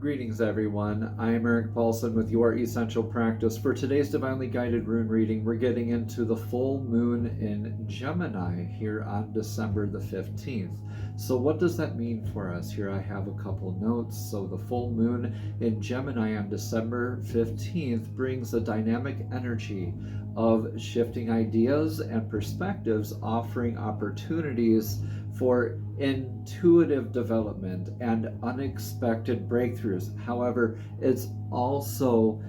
Greetings everyone, I'm Eric Paulson with Your Essential Practice. For today's Divinely Guided Rune reading, we're getting into the full moon in Gemini here on December the 15th. So what does that mean for us? Here I have a couple notes. So the full moon in Gemini on December 15th brings a dynamic energy of shifting ideas and perspectives, offering opportunities for intuitive development and unexpected breakthroughs. However, it's also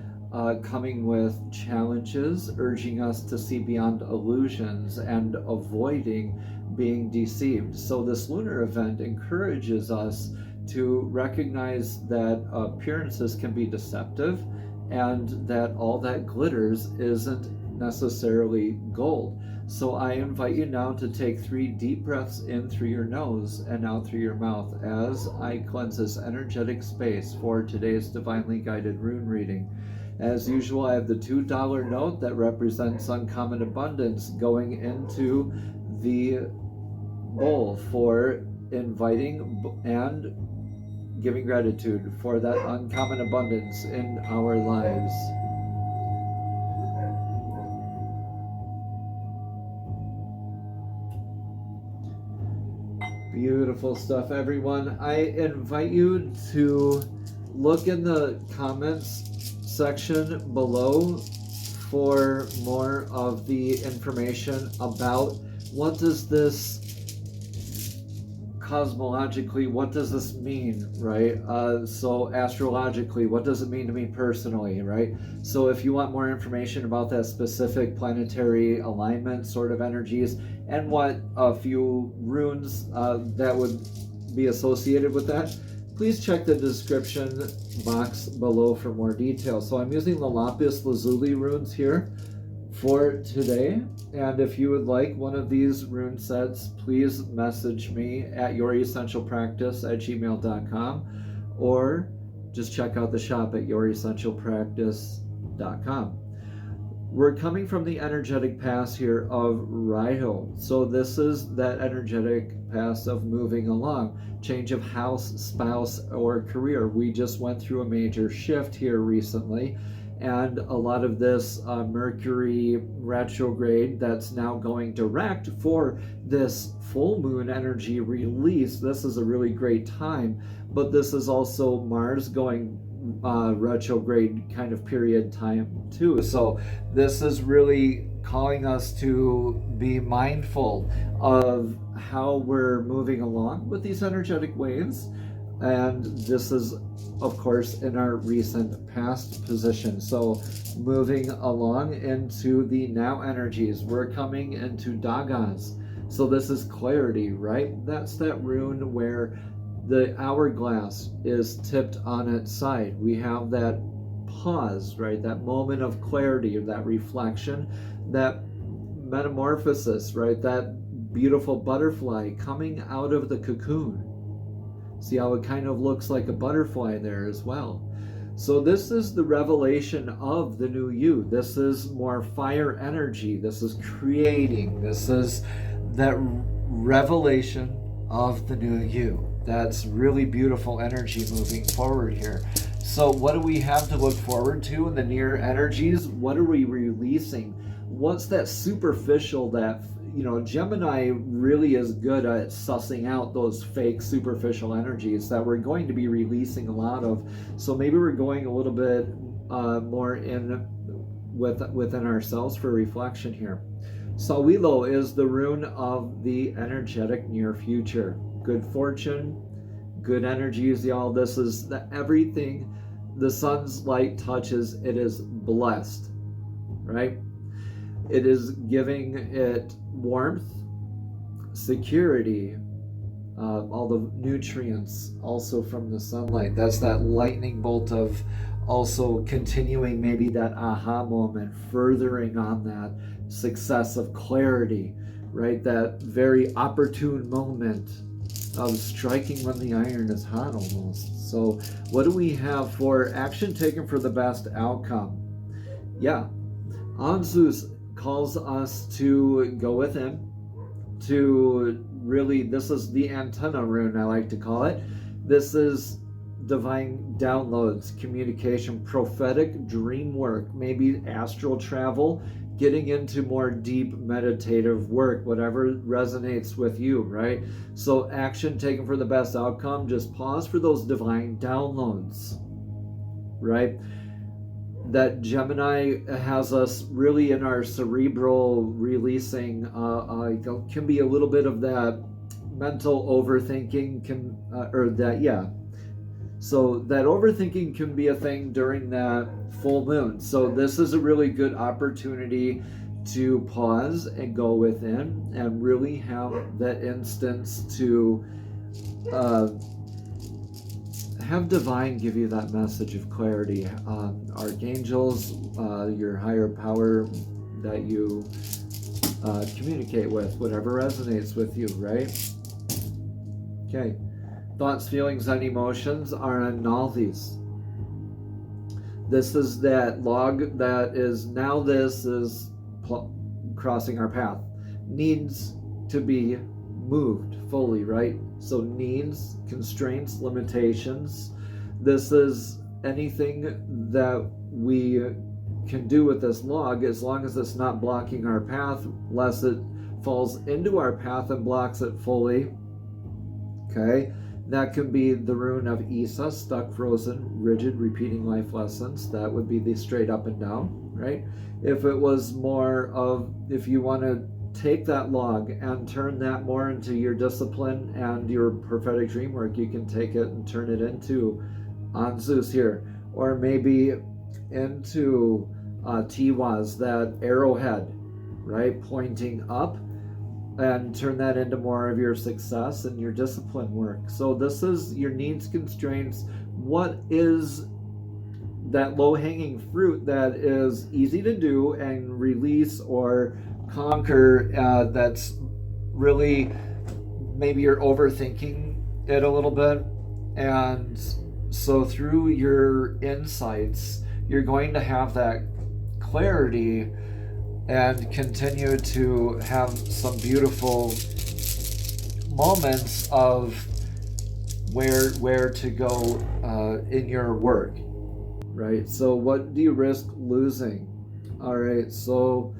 coming with challenges, urging us to see beyond illusions and avoiding being deceived. So this lunar event encourages us to recognize that appearances can be deceptive and that all that glitters isn't necessarily gold. So I invite you now to take 3 deep breaths in through your nose and out through your mouth as I cleanse this energetic space for today's Divinely Guided Rune reading. As usual, I have the $2 note that represents uncommon abundance going into the bowl for inviting and giving gratitude for that uncommon abundance in our lives. Beautiful stuff, everyone. I invite you to look in the comments section below for more of the information about what does this cosmologically, what does this mean, right? So astrologically, what does it mean to me personally, right? So if you want more information about that specific planetary alignment sort of energies and what a few runes that would be associated with that, please check the description box below for more details. So I'm using the lapis lazuli runes here for today, and if you would like one of these rune sets, please message me at youressentialpractice@gmail.com or just check out the shop at youressentialpractice.com. We're coming from the energetic pass here of Raiho. So this is that energetic pass of moving along, change of house, spouse, or career. We just went through a major shift here recently, and a lot of this Mercury retrograde that's now going direct for this full moon energy release. This is a really great time, but this is also Mars going retrograde kind of period time too. So this is really calling us to be mindful of how we're moving along with these energetic waves. And this is, of course, in our recent past position. So moving along into the now energies, we're coming into Dagas. So this is clarity, right? That's that rune where the hourglass is tipped on its side. We have that pause, right? That moment of clarity, that reflection, that metamorphosis, right? That beautiful butterfly coming out of the cocoon. See how it kind of looks like a butterfly there as well. So this is the revelation of the new you. This is more fire energy. This is creating. This is that revelation of the new you. That's really beautiful energy moving forward here. So what do we have to look forward to in the near energies? What are we releasing? What's that superficial that, you know, Gemini really is good at sussing out those fake superficial energies that we're going to be releasing a lot of. So maybe we're going a little bit more in within ourselves for reflection here. Sawilo is the rune of the energetic near future. Good fortune, good energies, y'all. This is everything the sun's light touches, it is blessed, right? It is giving it warmth, security, all the nutrients also from the sunlight. That's that lightning bolt of also continuing maybe that aha moment, furthering on that success of clarity, right? That very opportune moment of striking when the iron is hot almost. So what do we have for action taken for the best outcome? Yeah, Anzus calls us to go within, to really, this is the antenna rune, I like to call it. This is divine downloads, communication, prophetic dream work, maybe astral travel, getting into more deep meditative work, whatever resonates with you, right? So action taken for the best outcome, just pause for those divine downloads, right? That Gemini has us really in our cerebral releasing, can be a little bit of that mental overthinking, so that overthinking can be a thing during that full moon. So this is a really good opportunity to pause and go within and really have that instance to have divine give you that message of clarity. Archangels, your higher power that you communicate with, whatever resonates with you, right? Okay. Thoughts, feelings, and emotions are annulties. This is that log that is now this is crossing our path. Needs to be moved fully, right? So needs, constraints, limitations. This is anything that we can do with this log as long as it's not blocking our path, lest it falls into our path and blocks it fully. Okay? That could be the rune of Isa, stuck, frozen, rigid, repeating life lessons. That would be the straight up and down, right? If it was more of, if you want to take that log and turn that more into your discipline and your prophetic dream work, you can take it and turn it into Anzus here, or maybe into Tiwaz, that arrowhead, right, pointing up, and turn that into more of your success and your discipline work. So this is your needs, constraints. What is that low-hanging fruit that is easy to do and release or conquer, that's really, maybe you're overthinking it a little bit, and so through your insights you're going to have that clarity and continue to have some beautiful moments of where to go in your work, right? So what do you risk losing? All right, so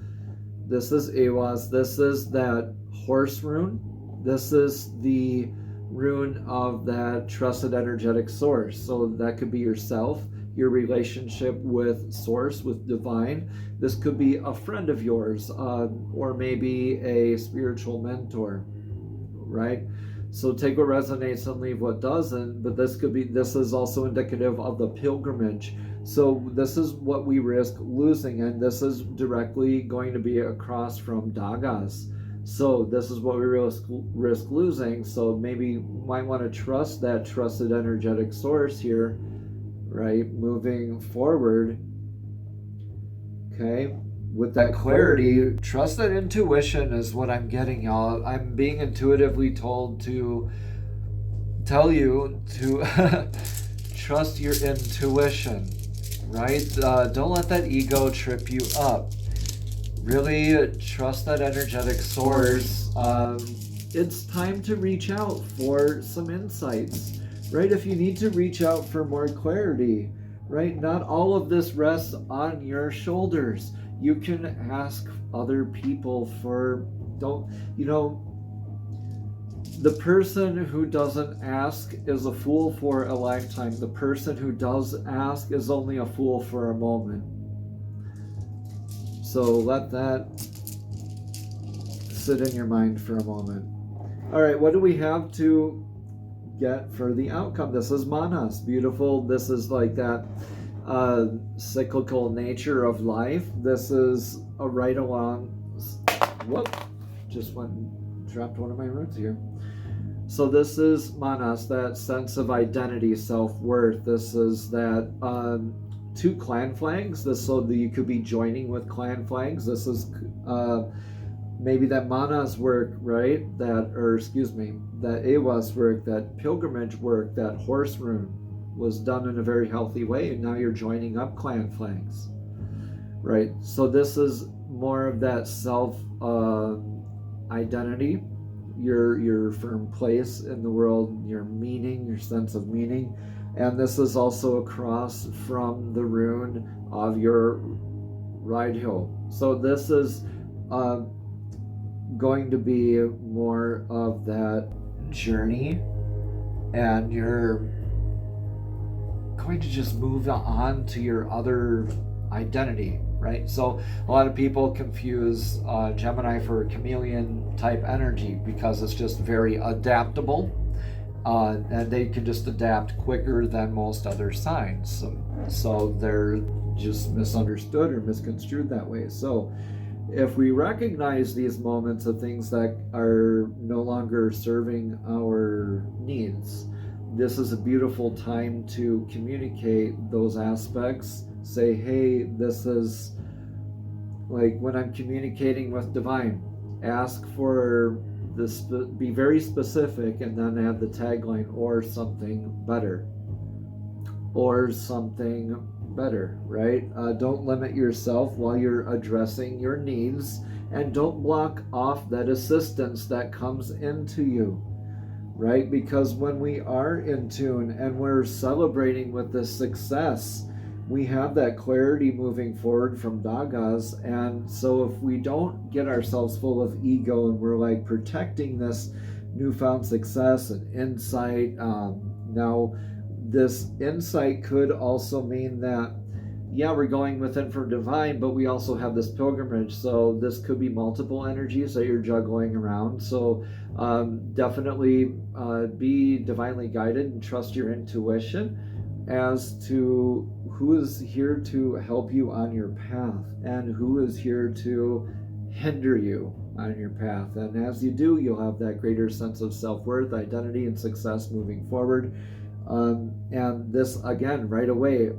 this is Awas. This is that horse rune. This is the rune of that trusted energetic source. So that could be yourself, your relationship with source, with divine. This could be a friend of yours, or maybe a spiritual mentor, right? So take what resonates and leave what doesn't. But this is also indicative of the pilgrimage. So this is what we risk losing, and this is directly going to be across from Dagas. So this is what we risk losing. So maybe you might want to trust that trusted energetic source here, right? Moving forward, okay, with that clarity. Trust that intuition is what I'm getting, y'all. I'm being intuitively told to tell you to trust your intuition, right? Don't let that ego trip you up. Really trust that energetic source. It's time to reach out for some insights, right? If you need to reach out for more clarity, right? Not all of this rests on your shoulders. You can ask other people for, the person who doesn't ask is a fool for a lifetime. The person who does ask is only a fool for a moment. So let that sit in your mind for a moment. All right, what do we have to get for the outcome? This is Manas, beautiful. This is like that cyclical nature of life. This is a right along. Whoop! Just dropped one of my roots here. So this is Manas, that sense of identity, self-worth. This is that 2 clan flags. So that you could be joining with clan flags. This is maybe that Manas work, right? That Awas work, that pilgrimage work, that horse rune was done in a very healthy way, and now you're joining up clan flags, right? So this is more of that self identity, your firm place in the world, your meaning, your sense of meaning, And this is also across from the rune of your ride hill. So this is going to be more of that journey, and you're going to just move on to your other identity, right? So a lot of people confuse Gemini for chameleon type energy because it's just very adaptable, and they can just adapt quicker than most other signs. So they're just misunderstood or misconstrued that way. So if we recognize these moments of things that are no longer serving our needs, this is a beautiful time to communicate those aspects. Say, hey, this is like when I'm communicating with divine, ask for this, be very specific, and then add the tagline, or something better. Or something better, right? Don't limit yourself while you're addressing your needs, and don't block off that assistance that comes into you, right? Because when we are in tune and we're celebrating with this success, we have that clarity moving forward from Dagas. And so if we don't get ourselves full of ego and we're like protecting this newfound success and insight, now this insight could also mean that, yeah, we're going within for divine, but we also have this pilgrimage. So this could be multiple energies that you're juggling around. So definitely be divinely guided and trust your intuition as to who is here to help you on your path and who is here to hinder you on your path. And as you do, you'll have that greater sense of self-worth, identity, and success moving forward. And this, again, right away,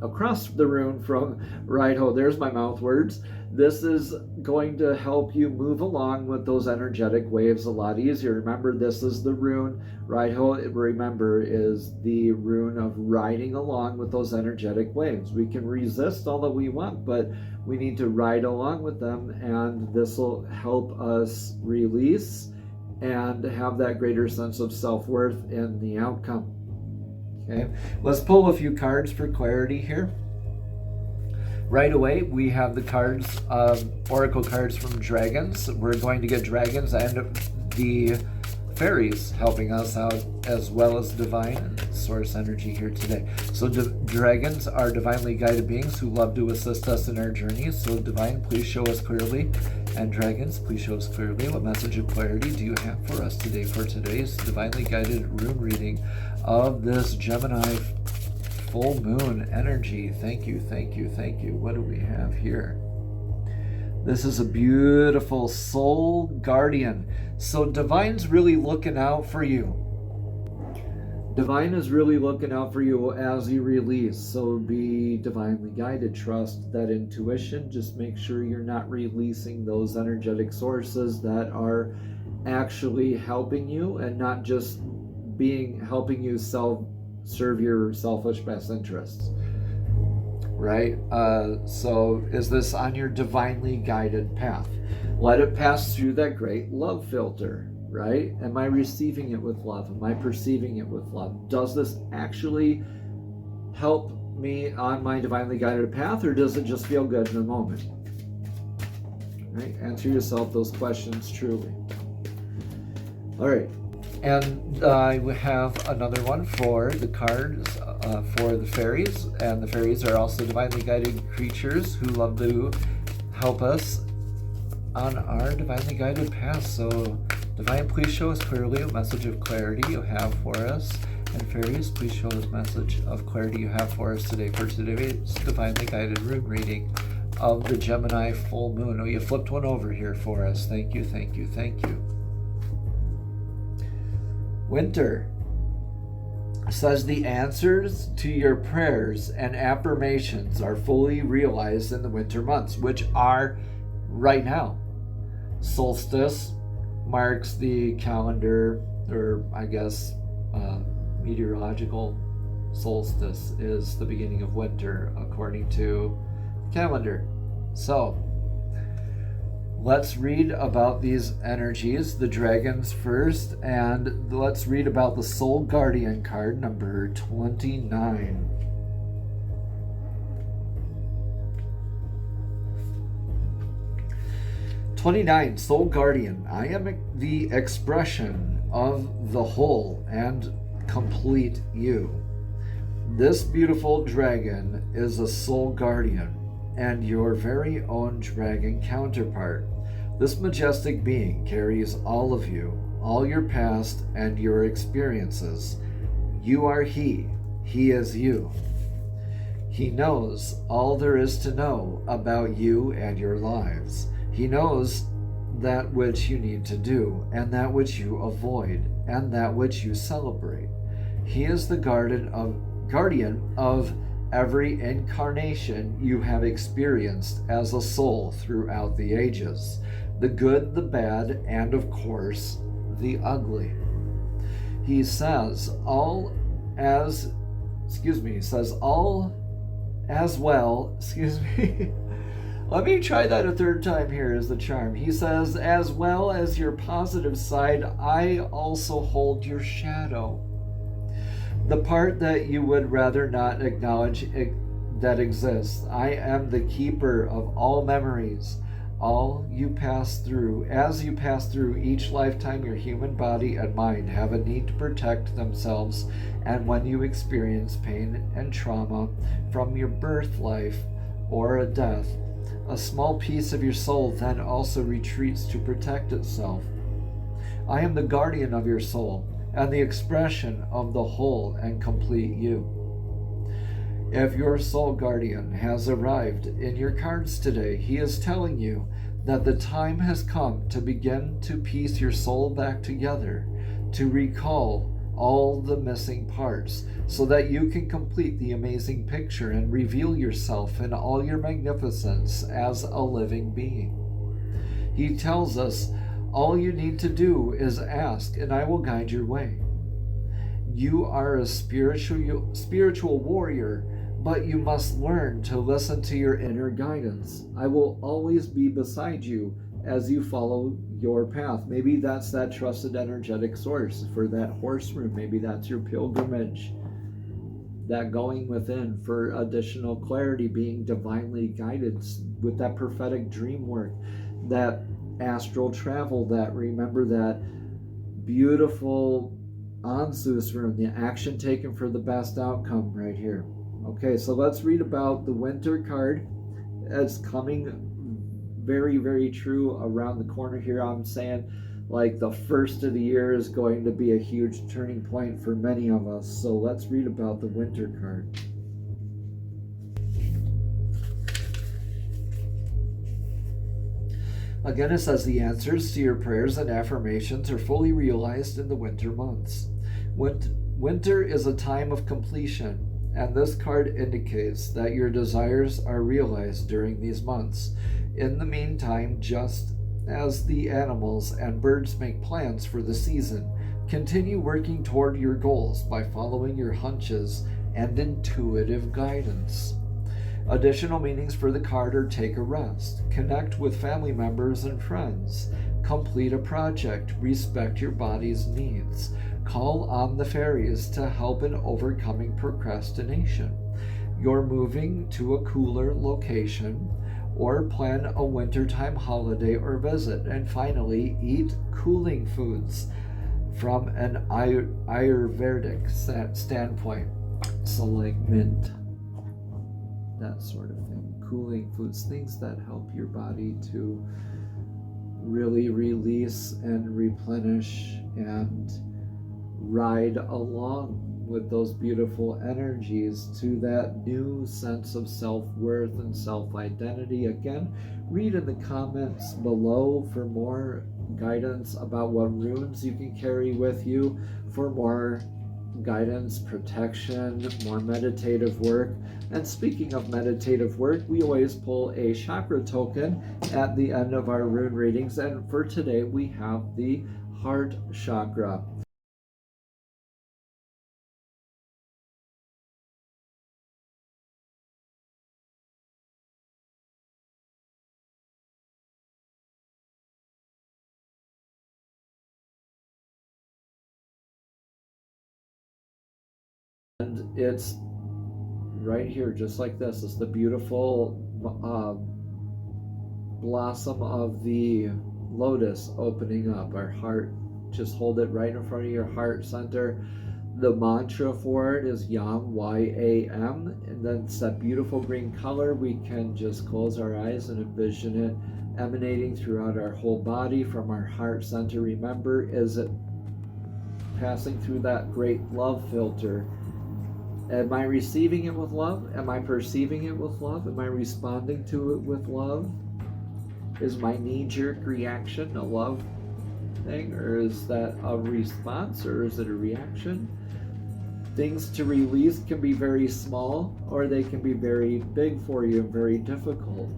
across the rune from Raiho, there's my mouth words, this is going to help you move along with those energetic waves a lot easier. Remember, this is the rune. Raiho, remember, is the rune of riding along with those energetic waves. We can resist all that we want, but we need to ride along with them, and this will help us release and have that greater sense of self-worth in the outcome. Okay, let's pull a few cards for clarity here. Right away, we have the cards, oracle cards from dragons. We're going to get dragons and the fairies helping us out, as well as divine and source energy here today. So dragons are divinely guided beings who love to assist us in our journeys. So divine, please show us clearly. And dragons, please show us clearly. What message of clarity do you have for us today for today's divinely guided rune reading of this Gemini full moon energy? Thank you, thank you, thank you. What do we have here? This is a beautiful soul guardian. So divine's really looking out for you. Divine is really looking out for you as you release. So be divinely guided. Trust that intuition. Just make sure you're not releasing those energetic sources that are actually helping you and not just helping you serve your selfish best interests. Right? So is this on your divinely guided path? Let it pass through that great love filter. Right? Am I receiving it with love? Am I perceiving it with love? Does this actually help me on my divinely guided path, or does it just feel good in the moment? Right? Answer yourself those questions truly. All right. And I have another one for the cards for the fairies. And the fairies are also divinely guided creatures who love to help us on our divinely guided path. So divine, please show us clearly what message of clarity you have for us. And fairies, please show us message of clarity you have for us today for today's divinely guided rune reading of the Gemini full moon. Oh, you flipped one over here for us. Thank you, thank you, thank you. Winter says the answers to your prayers and affirmations are fully realized in the winter months, which are right now. Solstice marks the calendar, or I guess meteorological solstice is the beginning of winter according to calendar. So Let's read about these energies, the dragons first, and let's read about the Soul Guardian card, number 29. Soul Guardian. I am the expression of the whole and complete you. This beautiful dragon is a soul guardian and your very own dragon counterpart. This majestic being carries all of you, all your past and your experiences. You are he is you. He knows all there is to know about you and your lives. He knows that which you need to do, and that which you avoid, and that which you celebrate. He is the guardian of every incarnation you have experienced as a soul throughout the ages, the good, the bad, and of course, the ugly. He says all as well. Let me try that a third time here as the charm. He says, as well as your positive side, I also hold your shadow. The part that you would rather not acknowledge that exists. I am the keeper of all memories. As you pass through each lifetime, your human body and mind have a need to protect themselves, and when you experience pain and trauma from your birth life or a death, a small piece of your soul then also retreats to protect itself. I am the guardian of your soul and the expression of the whole and complete you. If your soul guardian has arrived in your cards today, he is telling you that the time has come to begin to piece your soul back together, to recall all the missing parts, so that you can complete the amazing picture and reveal yourself in all your magnificence as a living being. He tells us all you need to do is ask, and I will guide your way. You are a spiritual warrior, but you must learn to listen to your inner guidance. I will always be beside you as you follow your path. Maybe that's that trusted energetic source for that horse room. Maybe that's your pilgrimage, that going within for additional clarity, being divinely guided with that prophetic dream work, that astral travel, that remember that beautiful Anzus room, the action taken for the best outcome right here. Okay, so let's read about the winter card. It's coming very, very true around the corner here. I'm saying like the first of the year is going to be a huge turning point for many of us. So let's read about the winter card. Again, it says the answers to your prayers and affirmations are fully realized in the winter months. Winter is a time of completion, and this card indicates that your desires are realized during these months. In the meantime, just as the animals and birds make plans for the season, continue working toward your goals by following your hunches and intuitive guidance. Additional meanings for the card are take a rest, connect with family members and friends, complete a project, respect your body's needs, call on the fairies to help in overcoming procrastination. You're moving to a cooler location, or plan a wintertime holiday or visit. And finally, eat cooling foods from an Ayurvedic standpoint. So like mint, that sort of thing. Cooling foods, things that help your body to really release and replenish and ride along with those beautiful energies to that new sense of self-worth and self-identity. Again, read in the comments below for more guidance about what runes you can carry with you, for more guidance, protection, more meditative work. And speaking of meditative work, we always pull a chakra token at the end of our rune readings, and for today we have the heart chakra. And it's right here, just like this. It's the beautiful blossom of the lotus opening up. Our heart, just hold it right in front of your heart center. The mantra for it is YAM, Y-A-M, and then it's that beautiful green color. We can just close our eyes and envision it emanating throughout our whole body from our heart center. Remember, is it passing through that great love filter? Am I receiving it with love? Am I perceiving it with love? Am I responding to it with love? Is my knee-jerk reaction a love thing, or is that a response, or is it a reaction? Things to release can be very small, or they can be very big for you and very difficult.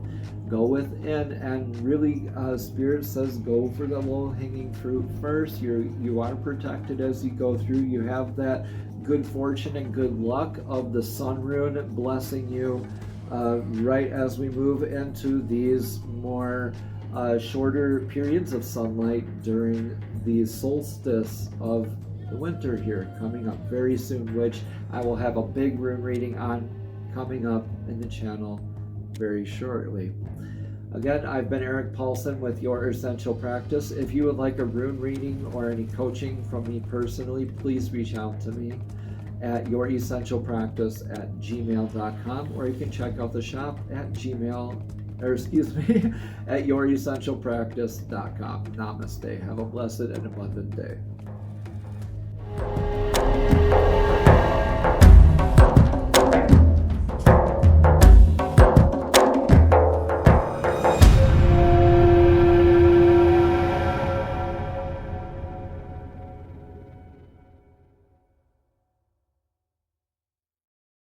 Go within, and really, Spirit says go for the low-hanging fruit first. You are protected as you go through. You have that good fortune and good luck of the Sun Rune blessing you right as we move into these more shorter periods of sunlight during the solstice of the winter here coming up very soon, which I will have a big rune reading on coming up in the channel very shortly. Again, I've been Eric Paulson with Your Essential Practice. If you would like a rune reading or any coaching from me personally, please reach out to me at youressentialpractice@gmail.com, or you can check out the shop at at youressentialpractice.com. Namaste. Have a blessed and abundant day.